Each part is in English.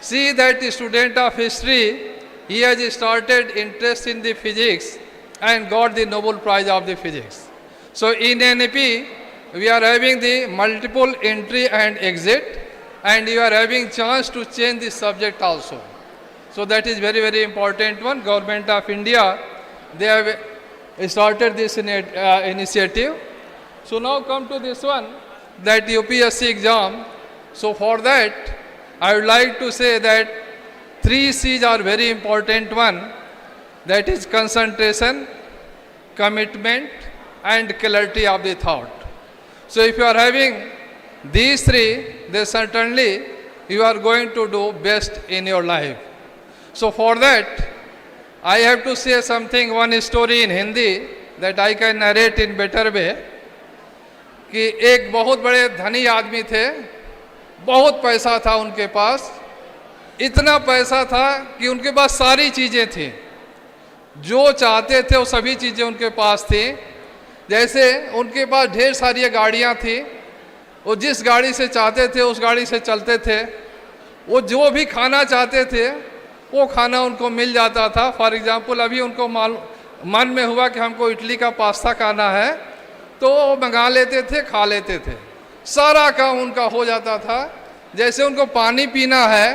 see that the student of history, he has started interest in the physics and got the Nobel Prize of the physics. So in NEP, we are having the multiple entry and exit, and you are having chance to change the subject also. So that is very, very important one. Government of India, they have started this initiative. So now come to this one, that UPSC exam. So for that, I would like to say that 3 C's are very important one. That is concentration, commitment, and clarity of the thought. So if you are having these 3, then certainly you are going to do best in your life. So for that, I have to say something, one story in Hindi that I can narrate in better way. कि एक बहुत बड़े धनी आदमी थे, बहुत पैसा था उनके पास, इतना पैसा था कि उनके पास सारी चीज़ें थी, जो चाहते थे वो सभी चीज़ें उनके पास थी। जैसे उनके पास ढेर सारी गाड़ियाँ थी, वो जिस गाड़ी से चाहते थे उस गाड़ी से चलते थे, वो जो भी खाना चाहते थे वो खाना उनको मिल जाता था। फॉर एग्ज़ाम्पल अभी उनको मन में हुआ कि हमको इडली का पास्ता खाना है, तो वो मंगा लेते थे, खा लेते थे, सारा काम उनका हो जाता था। जैसे उनको पानी पीना है,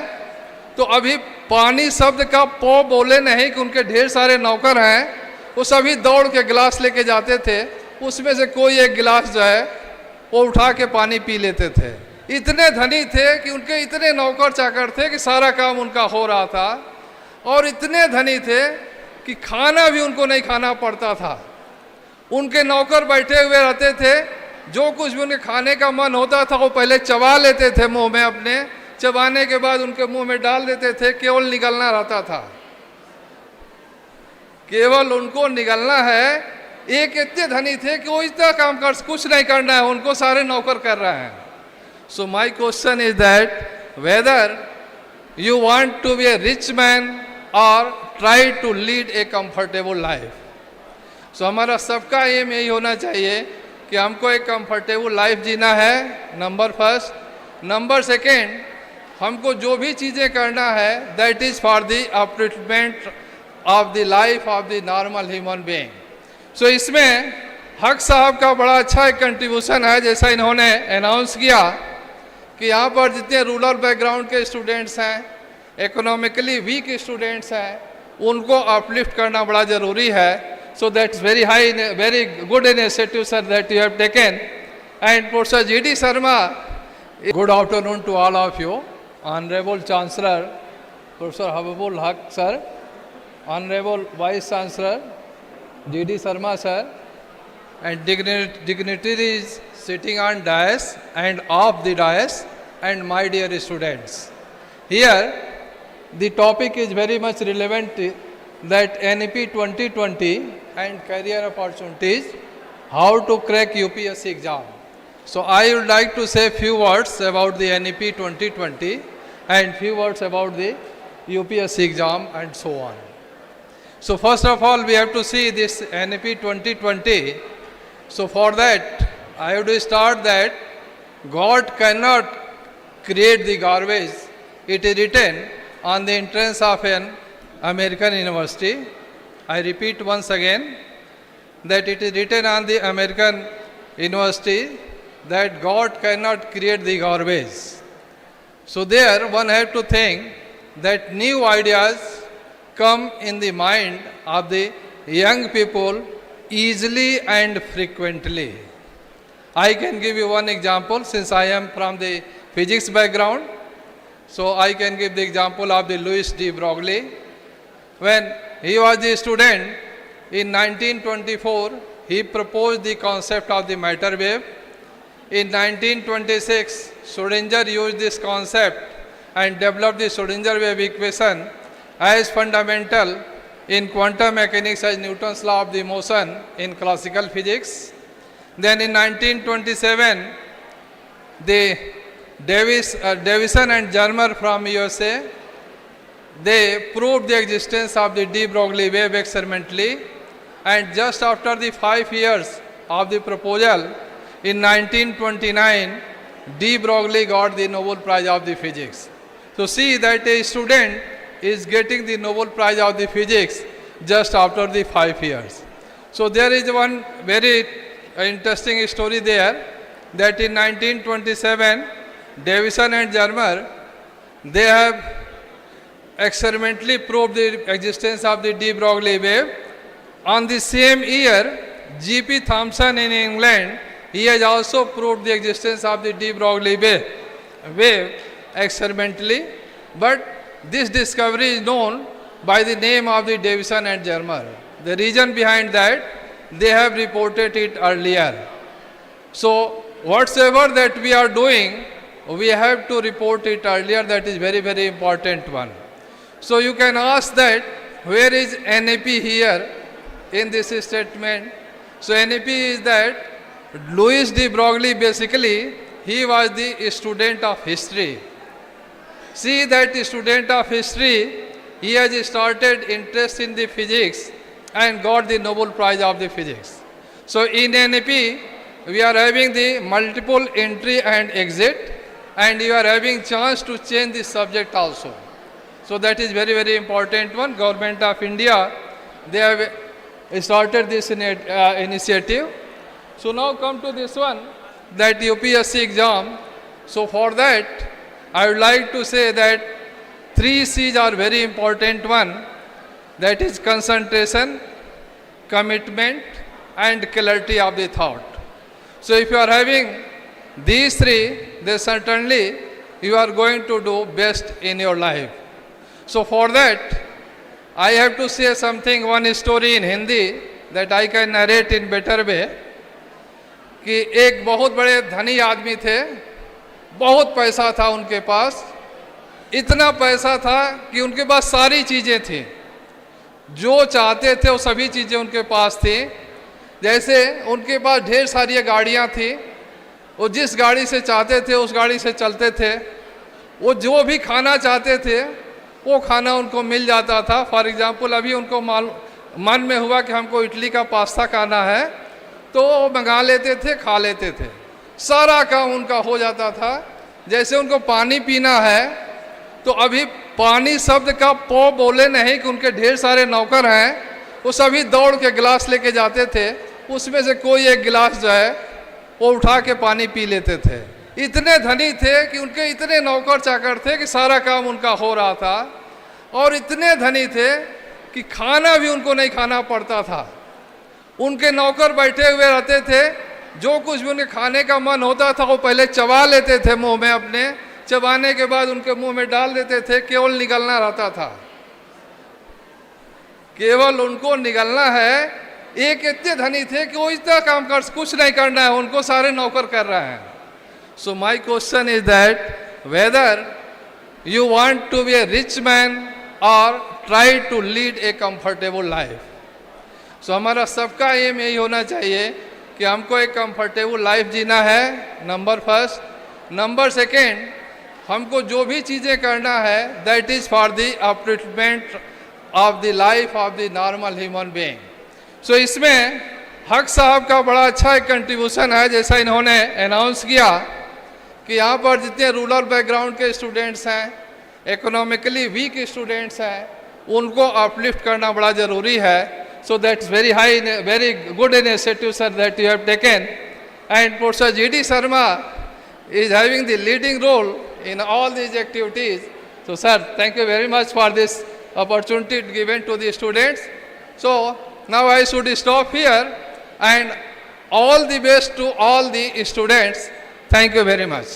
तो अभी पानी शब्द का पो बोले नहीं कि उनके ढेर सारे नौकर हैं, वो सभी दौड़ के गिलास लेके जाते थे, उसमें से कोई एक गिलास जो है वो उठा के पानी पी लेते थे। इतने धनी थे कि उनके इतने नौकर चाकर थे कि सारा काम उनका हो रहा था, और इतने धनी थे कि खाना भी उनको नहीं खाना पड़ता था। उनके नौकर बैठे हुए रहते थे, जो कुछ भी उनके खाने का मन होता था वो पहले चबा लेते थे मुंह में अपने, चबाने के बाद उनके मुंह में डाल देते थे, केवल निगलना रहता था, केवल उनको निगलना है। एक इतने धनी थे कि वो इतना काम कर, कुछ नहीं करना है, उनको सारे नौकर कर रहे हैं। So my question is that whether you want to be a rich man or try to lead a comfortable life. So हमारा सबका एम यही होना चाहिए कि हमको एक कंफर्टेबल लाइफ जीना है, नंबर फर्स्ट। नंबर सेकेंड, हमको जो भी चीज़ें करना है that is for the upliftment of the life of the normal human being. So इसमें हक साहब का बड़ा अच्छा एक कंट्रीब्यूशन है, जैसा इन्होंने अनाउंस किया कि यहाँ पर जितने रूरल बैकग्राउंड के स्टूडेंट्स हैं, इकोनॉमिकली वीक स्टूडेंट्स हैं, उनको अपलिफ्ट करना बड़ा ज़रूरी है। So that's very high, very good initiative, sir, that you have taken. And Professor G.D. Sharma, good afternoon to all of you. Honorable Chancellor, Professor Habibul Haq, sir, Honorable Vice Chancellor, G.D. Sharma, sir, and dignitaries sitting on dais and off the dais, and my dear students. Here, the topic is very much relevant, that NEP 2020 and career opportunities, how to crack UPSC exam. So I would like to say few words about the NEP 2020 and few words about the UPSC exam and so on. So first of all, we have to see this NEP 2020. So for that, I have to start that God cannot create the garbage. It is written on the entrance of an American university. I repeat once again that it is written on the American university that God cannot create the garbage. So there one has to think that new ideas come in the mind of the young people easily and frequently. I can give you one example, since I am from the physics background. So I can give the example of the Louis de Broglie. When he was a student in 1924, he proposed the concept of the matter wave. In 1926, Schrödinger used this concept and developed the Schrödinger wave equation as fundamental in quantum mechanics as Newton's law of the motion in classical physics. Then in 1927, the Davison and Germer from USA, they proved the existence of the de Broglie wave experimentally, and just after the 5 years of the proposal, in 1929, de Broglie got the Nobel Prize of the physics. So see that a student is getting the Nobel Prize of the Physics just after the 5 years. So there is one very interesting story there, that in 1927, Davison and Germer, they have experimentally proved the existence of the de Broglie wave. On the same year, G.P. Thomson in England, he has also proved the existence of the de Broglie wave experimentally, but this discovery is known by the name of the Davison and Germer. The reason behind that, they have reported it earlier. So whatsoever that we are doing, we have to report it earlier. That is very, very important one. So you can ask that, where is NAP here in this statement? So NAP is that Louis de Broglie, basically, he was the student of history. See that student of history, he has started interest in the physics and got the Nobel Prize of the Physics. So in NAP, we are having the multiple entry and exit, and you are having chance to change the subject also. So that is very, very important one. Government of India, they have started this initiative. So now come to this one, that UPSC exam. So for that, I would like to say that 3 C's are very important one. That is concentration, commitment, and clarity of the thought. So if you are having these 3, then certainly you are going to do best in your life. So for that, I have to say something, one story in Hindi that I can narrate in better way. कि एक बहुत बड़े धनी आदमी थे, बहुत पैसा था उनके पास, इतना पैसा था कि उनके पास सारी चीज़ें थी, जो चाहते थे वो सभी चीज़ें उनके पास थी। जैसे उनके पास ढेर सारी गाड़ियाँ थी, वो जिस गाड़ी से चाहते थे उस गाड़ी से चलते थे, वो जो भी खाना चाहते थे वो खाना उनको मिल जाता था। फॉर एग्जांपल अभी उनको मन में हुआ कि हमको इडली का पास्ता खाना है, तो वो मंगा लेते थे, खा लेते थे, सारा काम उनका हो जाता था। जैसे उनको पानी पीना है, तो अभी पानी शब्द का पो बोले नहीं कि उनके ढेर सारे नौकर हैं, वो सभी दौड़ के गिलास लेके जाते थे, उसमें से कोई एक गिलास जो है वो उठा के पानी पी लेते थे। इतने धनी थे कि उनके इतने नौकर चाकर थे कि सारा काम उनका हो रहा था, और इतने धनी थे कि खाना भी उनको नहीं खाना पड़ता था। उनके नौकर बैठे हुए रहते थे, जो कुछ भी उनके खाने का मन होता था वो पहले चबा लेते थे मुंह में अपने, चबाने के बाद उनके मुंह में डाल देते थे, केवल निगलना रहता था, केवल उनको निगलना है। एक इतने धनी थे कि वो इतना काम कर कुछ नहीं करना है, उनको सारे नौकर कर रहे हैं। So my question is that whether you want to be a rich man or try to lead a comfortable life. So हमारा सबका एम यही होना चाहिए कि हमको एक कंफर्टेबल लाइफ जीना है, नंबर फर्स्ट। नंबर सेकेंड, हमको जो भी चीज़ें करना है that is for the upliftment of the life of the normal human being. So इसमें हक साहब का बड़ा अच्छा एक कंट्रीब्यूशन है, जैसा इन्होंने अनाउंस किया कि यहाँ पर जितने रूरल बैकग्राउंड के स्टूडेंट्स हैं, इकोनॉमिकली वीक स्टूडेंट्स हैं, उनको अपलिफ्ट करना बड़ा ज़रूरी है। So that's very good initiative, sir, that you have taken. And Professor G.D. Sharma is having the leading role in all these activities. So, sir, thank you very much for this opportunity given to the students. So, now I should stop here, and all the best to all the students. Thank you very much.